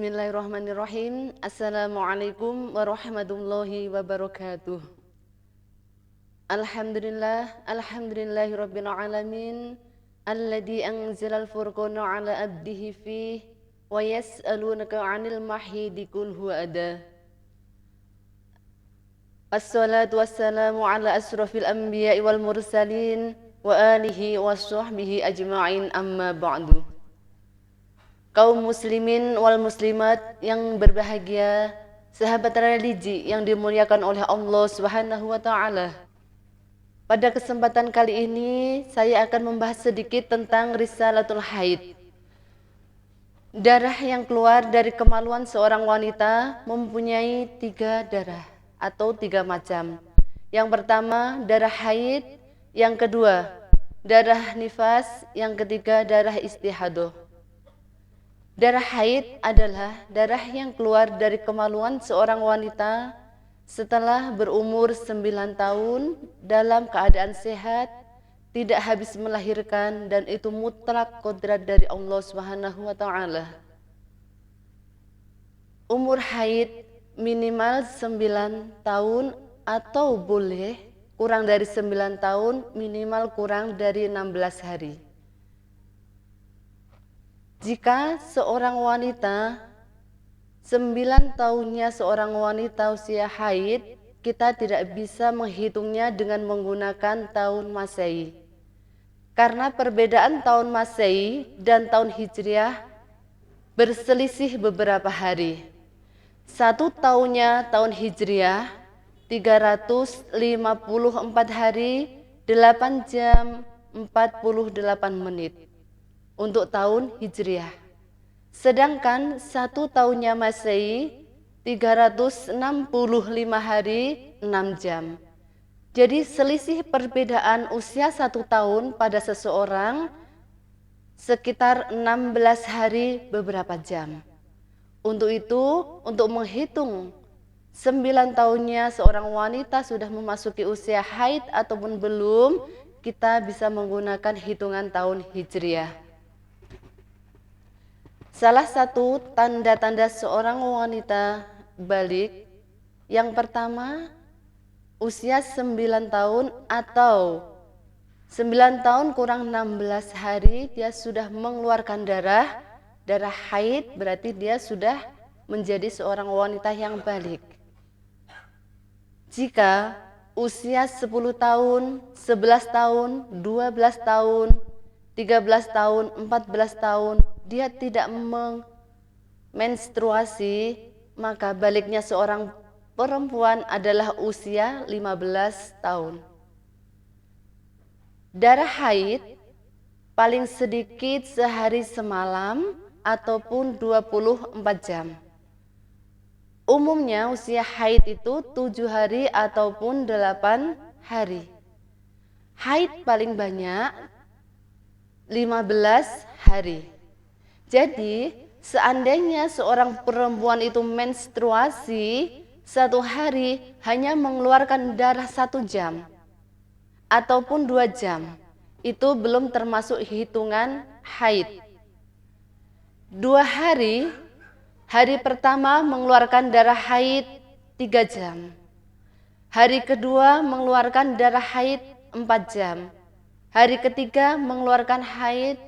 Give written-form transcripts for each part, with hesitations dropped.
Bismillahirrahmanirrahim. Assalamualaikum warahmatullahi wabarakatuh. Alhamdulillahirabbil alamin. Alladzi anzalal furqana ala abdihi fihi wa yas'alunaka 'anil mahidi qul huwa adha. Wassalatu wassalamu ala asrofil anbiya'i wal mursalin wa alihi wa sahbihi ajma'in, amma ba'du. Kaum muslimin wal muslimat yang berbahagia, sahabat religi yang dimuliakan oleh Allah Subhanahu wa taala. Pada kesempatan kali ini saya akan membahas sedikit tentang risalatul haid. Darah yang keluar dari kemaluan seorang wanita mempunyai 3 darah atau 3 macam. Yang pertama darah haid, yang kedua darah nifas, yang ketiga darah istihadah. Darah haid adalah darah yang keluar dari kemaluan seorang wanita setelah berumur 9 tahun dalam keadaan sehat, tidak habis melahirkan, dan itu mutlak kodrat dari Allah Subhanahu wa taala. Umur haid minimal 9 tahun atau boleh kurang dari 9 tahun, minimal kurang dari 16 hari. Jika seorang wanita 9 tahunnya seorang wanita usia haid, kita tidak bisa menghitungnya dengan menggunakan tahun Masehi. Karena perbedaan tahun Masehi dan tahun Hijriah berselisih beberapa hari. 1 tahunnya tahun Hijriah 354 hari 8 jam 48 menit untuk tahun Hijriah. Sedangkan 1 tahunnya Masehi 365 hari 6 jam. Jadi selisih perbedaan usia 1 tahun pada seseorang sekitar 16 hari beberapa jam. Untuk itu, untuk menghitung 9 tahunnya seorang wanita sudah memasuki usia haid ataupun belum, kita bisa menggunakan hitungan tahun Hijriah. Salah satu tanda-tanda seorang wanita balik, yang pertama usia 9 tahun atau 9 tahun kurang 16 hari dia sudah mengeluarkan darah haid, berarti dia sudah menjadi seorang wanita yang balik. Jika usia 10 tahun, 11 tahun, 12 tahun, 13 tahun, 14 tahun dia tidak menstruasi, maka baliknya seorang perempuan adalah usia 15 tahun. Darah haid paling sedikit sehari semalam ataupun 24 jam. Umumnya usia haid itu 7 hari ataupun 8 hari. Haid paling banyak 15 hari. Jadi seandainya seorang perempuan itu menstruasi 1 hari hanya mengeluarkan darah 1 jam ataupun 2 jam, itu belum termasuk hitungan haid. 2 hari, hari pertama mengeluarkan darah haid 3 jam, hari kedua mengeluarkan darah haid 4 jam, hari ketiga mengeluarkan haid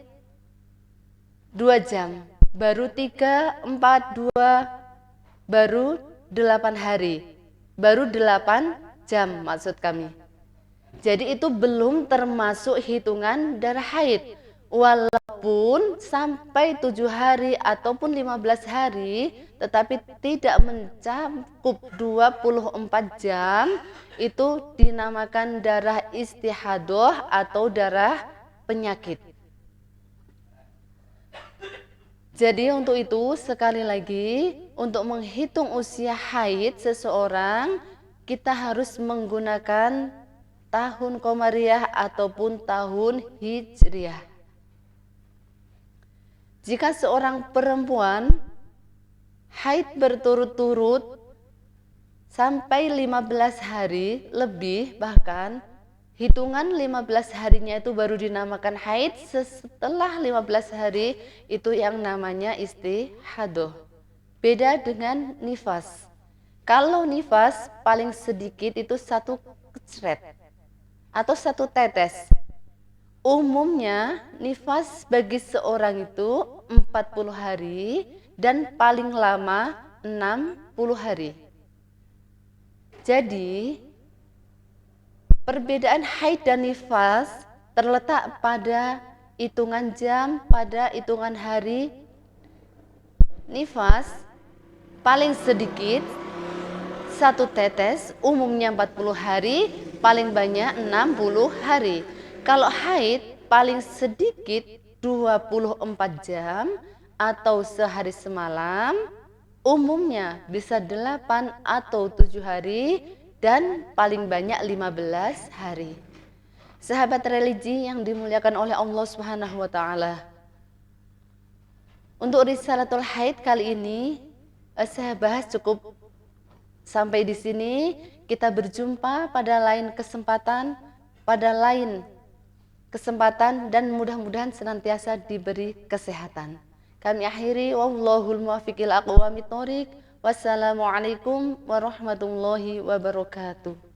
2 jam, baru 3, 4, 2, baru 8 hari, baru 8 jam maksud kami. Jadi itu belum termasuk hitungan darah haid. Walaupun sampai 7 hari ataupun 15 hari, tetapi tidak mencakup 24 jam, itu dinamakan darah istihadah atau darah penyakit. Jadi untuk itu sekali lagi, untuk menghitung usia haid seseorang, kita harus menggunakan tahun Komariah ataupun tahun Hijriah. Jika seorang perempuan haid berturut-turut sampai 15 hari lebih, bahkan hitungan 15 harinya itu baru dinamakan haid. Setelah 15 hari itu yang namanya istihadah. Beda dengan nifas. Kalau nifas paling sedikit itu 1 kecret atau 1 tetes. Umumnya nifas bagi seorang itu 40 hari dan paling lama 60 hari. Jadi perbedaan haid dan nifas terletak pada hitungan jam, pada hitungan hari. Nifas paling sedikit 1 tetes, umumnya 40 hari, paling banyak 60 hari. Kalau haid paling sedikit 24 jam atau sehari semalam, umumnya bisa 8 atau 7 hari dan paling banyak 15 hari. Sahabat religi yang dimuliakan oleh Allah Subhanahu wa taala. Untuk risalatul haid kali ini saya bahas cukup sampai di sini. Kita berjumpa pada lain kesempatan, dan mudah-mudahan senantiasa diberi kesehatan. Kami akhiri, wallahul muwaffiq ila aqwamit thoriq. Wassalamualaikum warahmatullahi wabarakatuh.